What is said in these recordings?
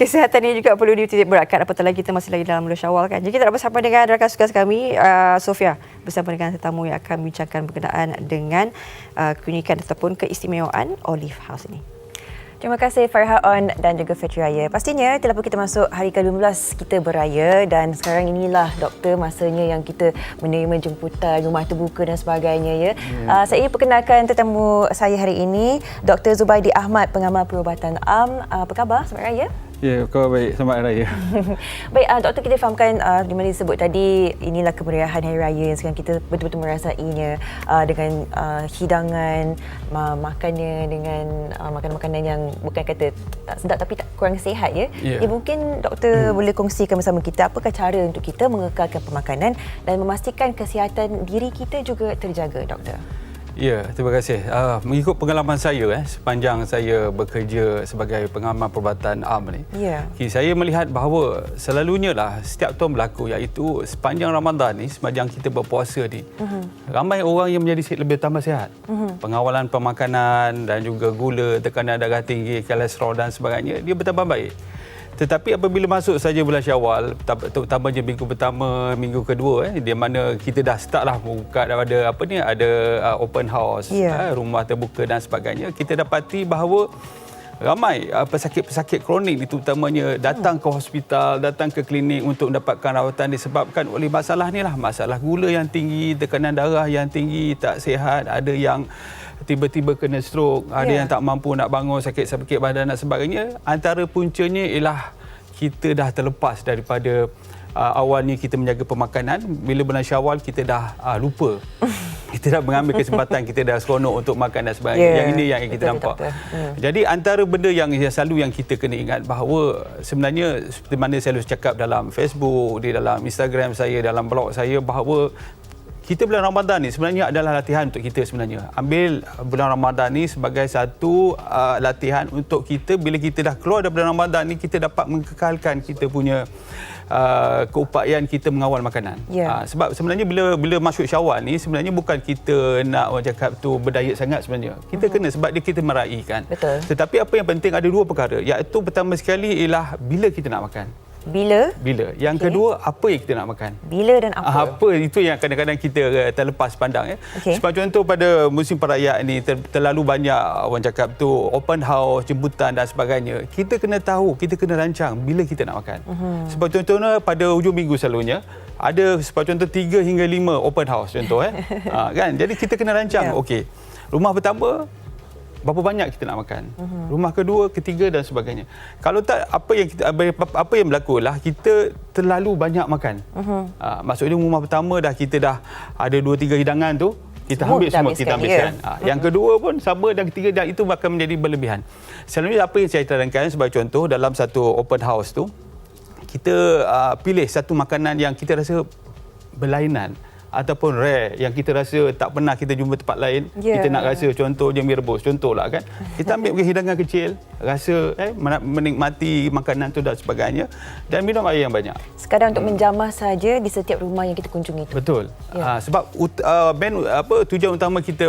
kesihatan ini juga perlu dititik beratkan, apatah lagi kita masih lagi dalam bulan Syawal kan. Jadi kita nak bersama dengan rakan sukan kami, Sofia, bersama dengan tetamu yang akan membincangkan berkenaan dengan keunikan ataupun keistimewaan Olive House ini. Terima kasih Farha On dan juga Fitri Raya. Pastinya telah pun kita masuk hari ke-15 kita beraya dan sekarang inilah doktor masanya yang kita menerima jemputan, rumah terbuka dan sebagainya ya. Saya ingin perkenalkan tetamu saya hari ini, Dr. Zubaidi Ahmad, pengamal perubatan am. Apa khabar? Selamat Raya. Ya, khabar baik. Selamat Raya. Baik, doktor, kita fahamkan di mana disebut tadi inilah kemeriahan Hari Raya yang sekarang kita betul-betul merasainya dengan hidangan, makannya dengan makanan-makanan yang bukan kata tak sedap tapi tak kurang sihat ya. Mungkin doktor boleh kongsikan bersama kita apakah cara untuk kita mengekalkan pemakanan dan memastikan kesihatan diri kita juga terjaga, doktor. Ya, terima kasih. Mengikut pengalaman saya sepanjang saya bekerja sebagai pengamal perubatan am ni, saya melihat bahawa selalunya lah setiap tahun berlaku, iaitu sepanjang Ramadan ni, sepanjang kita berpuasa ni, ramai orang yang menjadi lebih tambah sihat. Pengawalan pemakanan dan juga gula, tekanan darah tinggi, kolesterol dan sebagainya, dia bertambah baik. Tetapi apabila masuk saja bulan Syawal, terutamanya minggu pertama, minggu kedua, di mana kita dah start lah buka daripada ada open house, rumah terbuka dan sebagainya, kita dapati bahawa ramai pesakit-pesakit kronik ni terutamanya datang ke hospital, datang ke klinik untuk mendapatkan rawatan disebabkan oleh masalah ni lah, masalah gula yang tinggi, tekanan darah yang tinggi, tak sihat, ada yang tiba-tiba kena stroke, ada yang tak mampu nak bangun, sakit badan dan sebagainya. Antara puncanya ialah kita dah terlepas daripada awalnya kita menjaga pemakanan. Bila bulan Syawal kita dah lupa. Kita dah mengambil kesempatan, kita dah seronok untuk makan dan sebagainya. Yang ini yang kita nampak. Jadi antara benda yang selalu yang kita kena ingat bahawa sebenarnya seperti mana saya selalu cakap dalam Facebook, di dalam Instagram saya, dalam blog saya, bahawa kita bulan Ramadan ni sebenarnya adalah latihan untuk kita sebenarnya. Ambil bulan Ramadan ni sebagai satu latihan untuk kita, bila kita dah keluar dari bulan Ramadan ni, kita dapat mengekalkan kita punya keupayaan kita mengawal makanan. Sebab sebenarnya bila masuk Syawal ni, sebenarnya bukan kita nak orang cakap tu berdiet sangat sebenarnya. Kita kena sebab dia kita meraihkan. Tetapi apa yang penting, ada dua perkara. Iaitu pertama sekali ialah bila kita nak makan. Bila. Yang kedua, apa yang kita nak makan. Bila dan apa. Apa itu yang kadang-kadang kita terlepas pandang. Sebab contoh pada musim perayaan ini terlalu banyak orang cakap tu open house, jemputan dan sebagainya. Kita kena tahu, kita kena rancang bila kita nak makan. Sebab contohnya pada hujung minggu selalunya ada sebab contoh 3 hingga 5 open house contoh kan. Jadi kita kena rancang. Okey. Rumah pertama berapa banyak kita nak makan, rumah kedua, ketiga dan sebagainya. Kalau tak, apa yang berlaku lah kita terlalu banyak makan. Maksudnya rumah pertama kita dah ada 2-3 hidangan tu, kita ambil semua kita habiskan. Yang kedua pun sama, dan ketiga, dan itu akan menjadi berlebihan. Selalunya apa yang saya terangkan sebagai contoh, dalam satu open house tu kita pilih satu makanan yang kita rasa berlainan ataupun rare, yang kita rasa tak pernah kita jumpa tempat lain. Kita nak rasa, contohnya mie rebus, contohlah kan. Kita ambil hidangan kecil, rasa menikmati makanan tu dan sebagainya, dan minum air yang banyak. Sekadar untuk menjamah saja di setiap rumah yang kita kunjungi itu. Betul. Sebab tujuan utama kita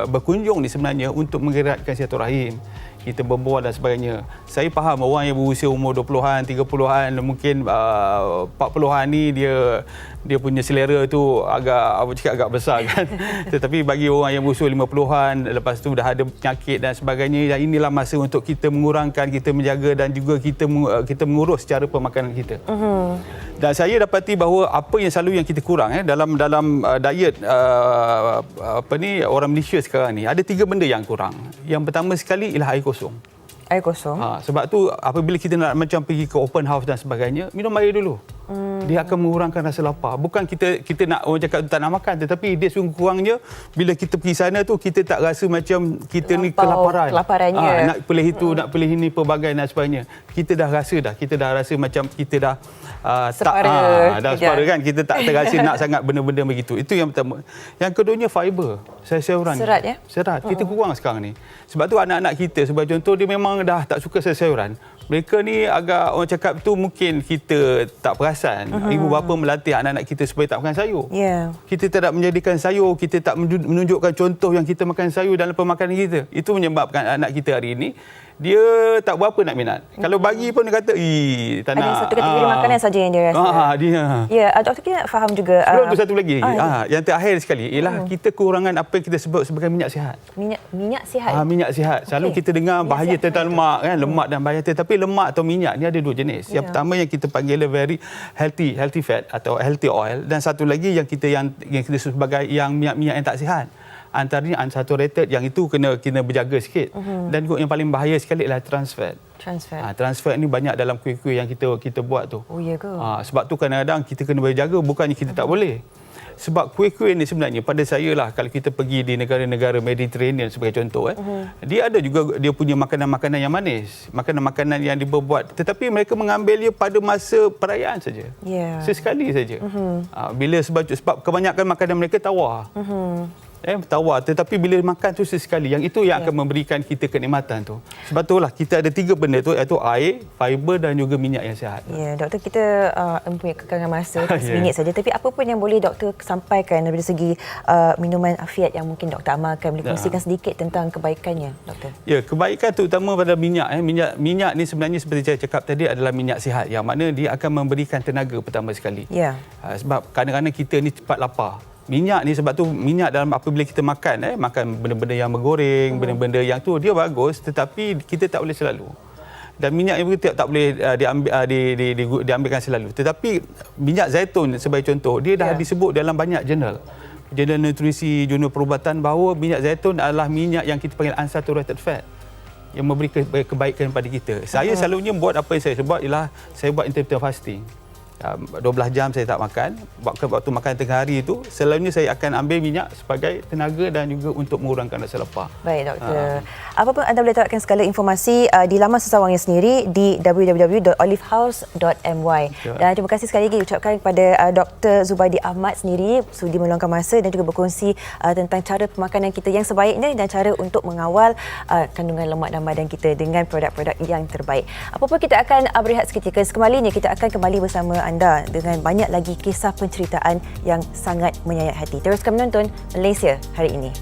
berkunjung ni sebenarnya untuk menggerakkan silaturahim, kita berbual dan sebagainya. Saya faham orang yang berusia umur 20-an, 30-an, mungkin 40-an ni dia punya selera tu agak besar kan. Tetapi bagi orang yang berusia 50-an, lepas tu dah ada penyakit dan sebagainya, dan inilah masa untuk kita mengurangkan, kita menjaga dan juga kita mengurus cara pemakanan kita. Dan saya dapati bahawa apa yang selalu yang kita kurang dalam diet orang Malaysia sekarang ni, ada 3 benda yang kurang. Yang pertama sekali ialah air kosong. Air kosong. Sebab tu apabila kita nak macam pergi ke open house dan sebagainya, minum air dulu. Dia akan mengurangkan rasa lapar. Bukan kita nak orang cakap tak nak makan, tetapi dia sungguh kurangnya bila kita pergi sana tu, kita tak rasa macam kita ni kelaparan. Nak pilih itu, nak pilih ini, pelbagai dan sebagainya. Kita dah rasa macam kita dah separa kan. Kita tak terasa nak sangat benda-benda begitu. Itu yang pertama. Yang keduanya fiber, sayur-sayuran. Serat ya? Serat. Kita kurang sekarang ni. Sebab tu anak-anak kita, sebagai contoh, dia memang dah tak suka sayur-sayuran. Mereka ni agak orang cakap tu mungkin kita tak perasan. Ibu bapa melatih anak-anak kita supaya tak makan sayur. Kita tidak menjadikan sayur, kita tak menunjukkan contoh yang kita makan sayur dalam pemakanan kita. Itu menyebabkan anak kita hari ini dia tak berapa nak minat. Kalau bagi pun dia kata, tak nak. Ada satu kategori makanan saja yang dia rasa. Dia. Ya, doktor kita nak faham juga. Sebelum tu satu lagi. Yang terakhir sekali ialah kita kekurangan apa yang kita sebut sebagai minyak sihat. Minyak sihat. Minyak sihat. Selalu kita dengar bahaya tentang lemak kan, lemak dan bahaya, tapi lemak atau minyak ni ada dua jenis. Yang pertama yang kita panggil very healthy fat atau healthy oil, dan satu lagi yang kita sebut sebagai yang minyak-minyak yang tak sihat. Antaranya unsaturated, yang itu kena berjaga sikit. Dan juga yang paling bahaya sekali adalah trans fat. Trans fat ni banyak dalam kuih-kuih yang kita buat tu. Oh ya ke? Sebab tu kadang-kadang kita kena berjaga, bukannya kita tak boleh. Sebab kuih-kuih ni sebenarnya pada saya lah, kalau kita pergi di negara-negara Mediterranean sebagai contoh, dia ada juga dia punya makanan-makanan yang manis, makanan-makanan yang dibuat, tetapi mereka mengambil dia pada masa perayaan saja. Sesekali saja. Sebab kebanyakan makanan mereka tawar. Tawar, tetapi bila makan tu sesekali, yang itu yang akan memberikan kita kenikmatan tu. Sebab itulah kita ada 3 benda tu, iaitu air, fiber dan juga minyak yang sihat. Ya, doktor, kita mempunyai kekurangan masa seminit saja, tapi apa pun yang boleh doktor sampaikan dari segi minuman afiat yang mungkin doktor amalkan, boleh kongsikan sedikit tentang kebaikannya, doktor? Ya, kebaikan terutama pada minyak. Minyak ni sebenarnya seperti saya cakap tadi adalah minyak sihat, yang mana dia akan memberikan tenaga pertama sekali. Sebab kadang-kadang kita ni cepat lapar. Minyak ni, sebab tu minyak dalam apabila kita makan benda-benda yang bergoreng, benda-benda yang tu dia bagus, tetapi kita tak boleh selalu. Dan minyak yang tak boleh diambilkan selalu. Tetapi minyak zaitun sebagai contoh, dia dah disebut dalam banyak jurnal nutrisi, jurnal perubatan, bahawa minyak zaitun adalah minyak yang kita panggil unsaturated fat, yang memberi kebaikan kepada kita. Saya selalunya buat apa yang saya buat ialah saya buat intermittent fasting. 12 jam saya tak makan. Waktu makan tengah hari itu, selalunya saya akan ambil minyak sebagai tenaga dan juga untuk mengurangkan rasa lapar. Baik, doktor. Apa pun anda boleh dapatkan segala informasi di laman sesawangnya sendiri di www.olivehouse.my. Dan terima kasih sekali lagi ucapkan kepada Dr. Zubaidi Ahmad sendiri sudi meluangkan masa dan juga berkongsi tentang cara pemakanan kita yang sebaiknya dan cara untuk mengawal kandungan lemak dalam badan kita dengan produk-produk yang terbaik. Apa pun kita akan berehat seketika. Sekembalinya kita akan kembali bersama anda dengan banyak lagi kisah penceritaan yang sangat menyayat hati. Teruskan menonton Malaysia Hari Ini.